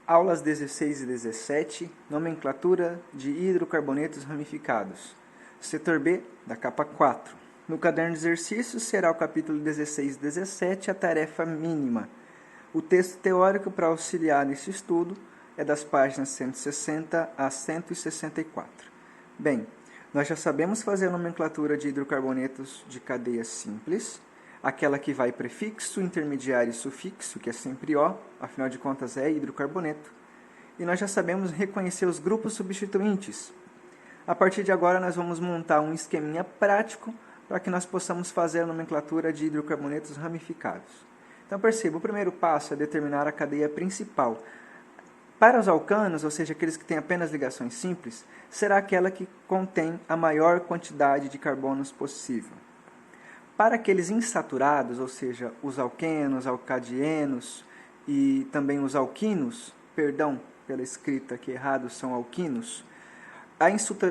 Aulas 16 e 17, nomenclatura de hidrocarbonetos ramificados. Setor B, da capa 4. No caderno de exercícios será o capítulo 16 e 17, a tarefa mínima. O texto teórico para auxiliar nesse estudo é das páginas 160 a 164. Bem, nós já sabemos fazer a nomenclatura de hidrocarbonetos de cadeia simples, aquela que vai prefixo, intermediário e sufixo, que é sempre O, afinal de contas é hidrocarboneto. E nós já sabemos reconhecer os grupos substituintes. A partir de agora nós vamos montar um esqueminha prático para que nós possamos fazer a nomenclatura de hidrocarbonetos ramificados. Então perceba, o primeiro passo é determinar a cadeia principal. Para os alcanos, ou seja, aqueles que têm apenas ligações simples, será aquela que contém a maior quantidade de carbonos possível. Para aqueles insaturados, ou seja, os alquenos, alcadienos e também os alquinos, perdão pela escrita aqui errado, são alquinos,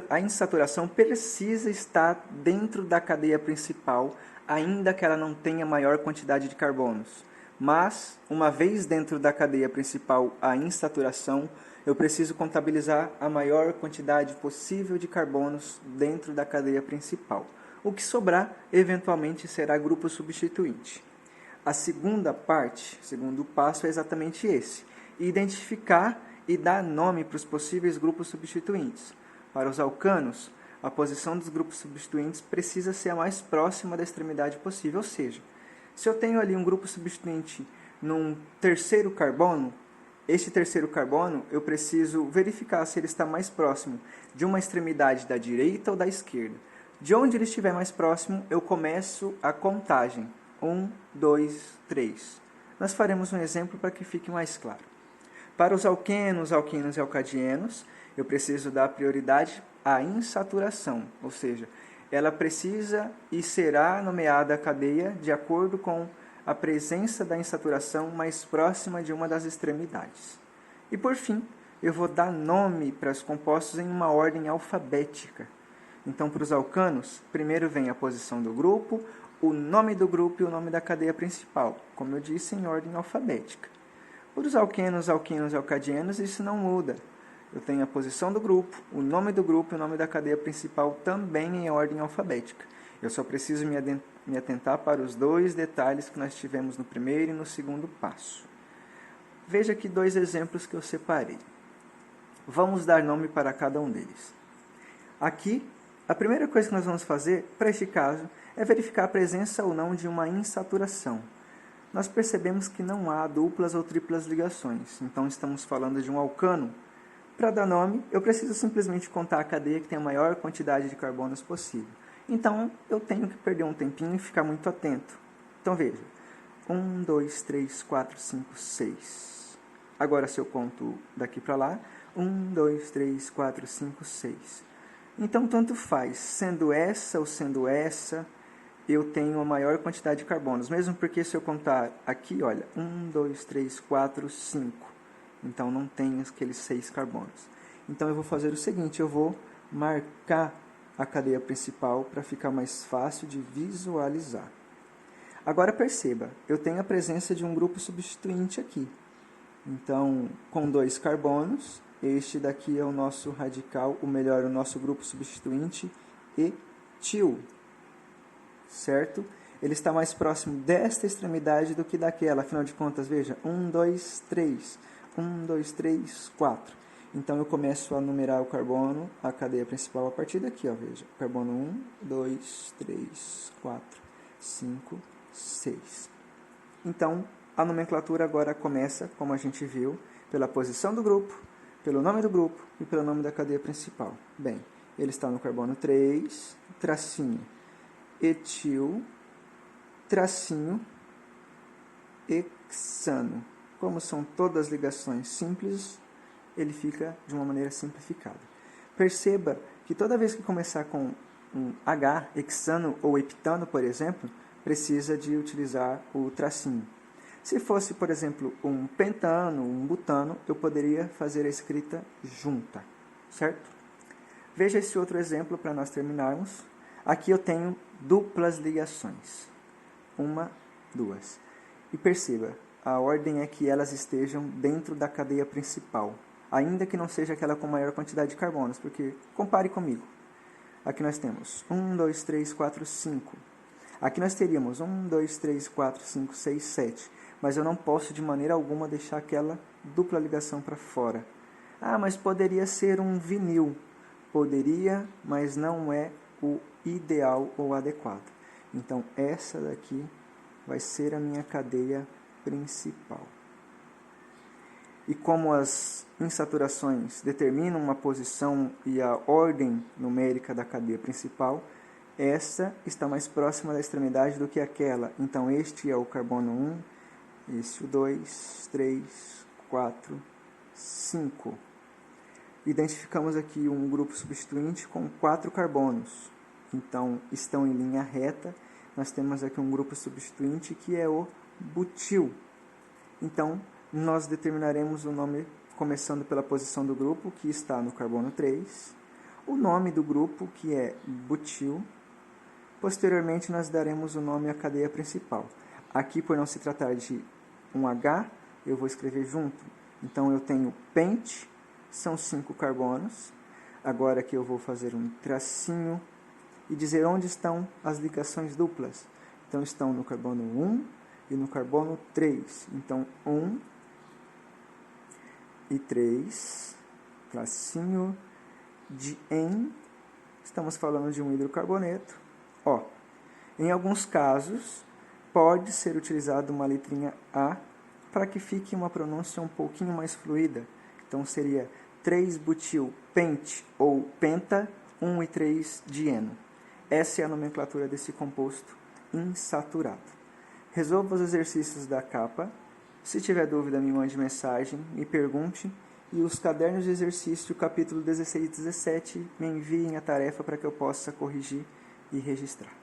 a insaturação precisa estar dentro da cadeia principal, ainda que ela não tenha maior quantidade de carbonos. Mas, uma vez dentro da cadeia principal a insaturação, eu preciso contabilizar a maior quantidade possível de carbonos dentro da cadeia principal. O que sobrar, eventualmente, será grupo substituinte. A segunda parte, segundo passo, é exatamente esse: identificar e dar nome para os possíveis grupos substituintes. Para os alcanos, a posição dos grupos substituintes precisa ser a mais próxima da extremidade possível, ou seja, se eu tenho ali um grupo substituinte num terceiro carbono, este terceiro carbono eu preciso verificar se ele está mais próximo de uma extremidade da direita ou da esquerda. De onde ele estiver mais próximo, eu começo a contagem. 1, 2, 3. Nós faremos um exemplo para que fique mais claro. Para os alquenos, alquinos e alcadienos, eu preciso dar prioridade à insaturação, ou seja, ela precisa e será nomeada a cadeia de acordo com a presença da insaturação mais próxima de uma das extremidades. E por fim, eu vou dar nome para os compostos em uma ordem alfabética. Então, para os alcanos, primeiro vem a posição do grupo, o nome do grupo e o nome da cadeia principal, como eu disse, em ordem alfabética. Para os alquenos, alquinos e alcadienos, isso não muda. Eu tenho a posição do grupo, o nome do grupo e o nome da cadeia principal também em ordem alfabética. Eu só preciso me atentar para os dois detalhes que nós tivemos no primeiro e no segundo passo. Veja aqui dois exemplos que eu separei. Vamos dar nome para cada um deles. Aqui, a primeira coisa que nós vamos fazer, para este caso, é verificar a presença ou não de uma insaturação. Nós percebemos que não há duplas ou triplas ligações, então estamos falando de um alcano. Para dar nome, eu preciso simplesmente contar a cadeia que tem a maior quantidade de carbonos possível. Então, eu tenho que perder um tempinho e ficar muito atento. Então, veja. 1, 2, 3, 4, 5, 6. Agora, se eu conto daqui para lá, 1, 2, 3, 4, 5, 6. Então, tanto faz. Sendo essa ou sendo essa, eu tenho a maior quantidade de carbonos. Mesmo porque se eu contar aqui, olha, 1, 2, 3, 4, 5. Então, não tem aqueles 6 carbonos. Então, eu vou fazer o seguinte, eu vou marcar a cadeia principal para ficar mais fácil de visualizar. Agora, perceba, eu tenho a presença de um grupo substituinte aqui. Então, com 2 carbonos, este daqui é o nosso radical, ou melhor, o nosso grupo substituinte etil. Certo? Ele está mais próximo desta extremidade do que daquela. Afinal de contas, veja, 1, 2, 3. 1, 2, 3, 4. Então, eu começo a numerar o carbono, a cadeia principal, a partir daqui, ó, veja. Carbono 1, 2, 3, 4, 5, 6. Então, a nomenclatura agora começa, como a gente viu, pela posição do grupo, pelo nome do grupo e pelo nome da cadeia principal. Bem, ele está no carbono 3, tracinho, etil, tracinho, hexano. Como são todas ligações simples, ele fica de uma maneira simplificada. Perceba que toda vez que começar com um H, hexano ou heptano, por exemplo, precisa de utilizar o tracinho. Se fosse, por exemplo, um pentano, um butano, eu poderia fazer a escrita junta, certo? Veja esse outro exemplo para nós terminarmos. Aqui eu tenho duplas ligações. 1, 2. E perceba, a ordem é que elas estejam dentro da cadeia principal, ainda que não seja aquela com maior quantidade de carbonos, porque compare comigo. Aqui nós temos 1, 2, 3, 4, 5. Aqui nós teríamos 1, 2, 3, 4, 5, 6, 7. Mas eu não posso de maneira alguma deixar aquela dupla ligação para fora. Ah, mas poderia ser um vinil. Poderia, mas não é o ideal ou adequado. Então, essa daqui vai ser a minha cadeia principal. E como as insaturações determinam uma posição e a ordem numérica da cadeia principal, essa está mais próxima da extremidade do que aquela. Então, este é o carbono 1, este o 2, 3, 4, 5. Identificamos aqui um grupo substituinte com 4 carbonos. Então, estão em linha reta. Nós temos aqui um grupo substituinte que é o butil. Então, nós determinaremos o nome começando pela posição do grupo, que está no carbono 3. O nome do grupo, que é butil. Posteriormente, nós daremos o nome à cadeia principal. Aqui, por não se tratar de um H, eu vou escrever junto. Então, eu tenho pente, são 5 carbonos. Agora aqui eu vou fazer um tracinho e dizer onde estão as ligações duplas. Então, estão no carbono 1 e no carbono 3. Então, 1 e 3, tracinho de em, estamos falando de um hidrocarboneto. Ó, em alguns casos, pode ser utilizada uma letrinha A para que fique uma pronúncia um pouquinho mais fluida. Então, seria 3-butil-pente ou penta, 1 e 3-dieno. Essa é a nomenclatura desse composto insaturado. Resolva os exercícios da capa. Se tiver dúvida, me mande mensagem, me pergunte. E os cadernos de exercício, capítulo 16 e 17, me enviem a tarefa para que eu possa corrigir e registrar.